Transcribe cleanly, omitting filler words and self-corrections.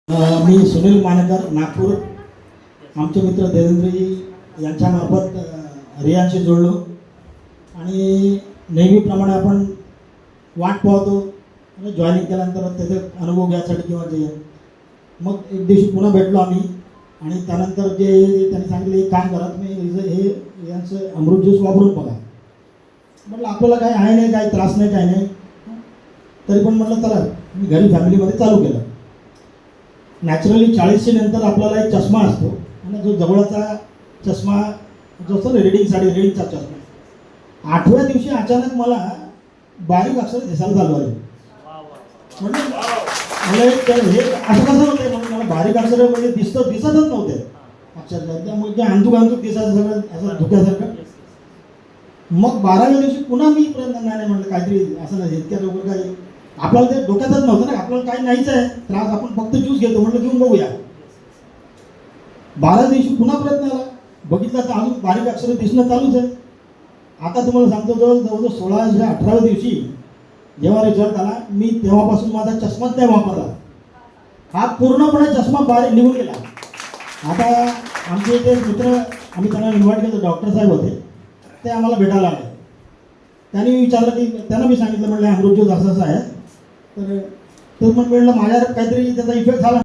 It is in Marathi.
मी सुनील मानेकर नागपूर. आमचे मित्र देवेंद्रजी यांच्यामार्फत रियाशी जोडलो आणि नेहमीप्रमाणे आपण वाट पाहतो आणि जॉईनिंग केल्यानंतर त्याचे अनुभव घ्यायसाठी किंवा जे मग एक दिवशी पुन्हा भेटलो आम्ही आणि त्यानंतर जे त्यांनी सांगितले हे काम करा तुम्ही हे यांचं अमृत ज्यूस वापरून बघा. म्हटलं आपल्याला काही आहे नाही, काही त्रास नाही, काही नाही. तरी पण म्हटलं चला मी घरी फॅमिलीमध्ये चालू केलं. नॅचरली 40शी नंतर आपल्याला एक चष्मा असतो आणि जो जवळचा चष्मा जो असतो ना रीडिंगचा चष्मा. 8व्या दिवशी अचानक मला बारीक अक्षर दिसायला चालू आले. म्हणजे हे असं कसं होतं म्हणून मला बारीक अक्षर म्हणजे दिसतच नव्हते अक्षरशः. त्यामुळे ते अंधूक दिसायचं सगळं असं धुक्यासारखं. मग 12व्या दिवशी पुन्हा मी प्रयत्न नाही म्हटलं काहीतरी असं नाही इतक्या लवकर काही आपल्याला ते डोक्यातच नव्हतं ना, आपल्याला काही नाहीच आहे त्रास, आपण फक्त ज्यूस घेतो म्हटलं घेऊन बघूया. 12 दिवशी पुन्हा प्रयत्न आला, बघितलं तर अजून बारीक अक्षर दिसणं चालूच आहे. आता तुम्हाला सांगतो जवळजवळ 16-18व्या दिवशी जेव्हा रिझल्ट आला मी तेव्हापासून माझा चष्माच नाही वापरला. हा पूर्णपणे चष्मा बारीक निघून गेला. आता आमचे ते मित्र आम्ही त्यांना इन्व्हाइट केलं, डॉक्टर साहेब होते ते आम्हाला भेटायला आले. त्यांनी विचारलं की त्यांना मी सांगितलं म्हटलं अमृत ज्यूस असं आहे तर ते म्हटलं माझ्यावर काहीतरी त्याचा इफेक्ट झाला.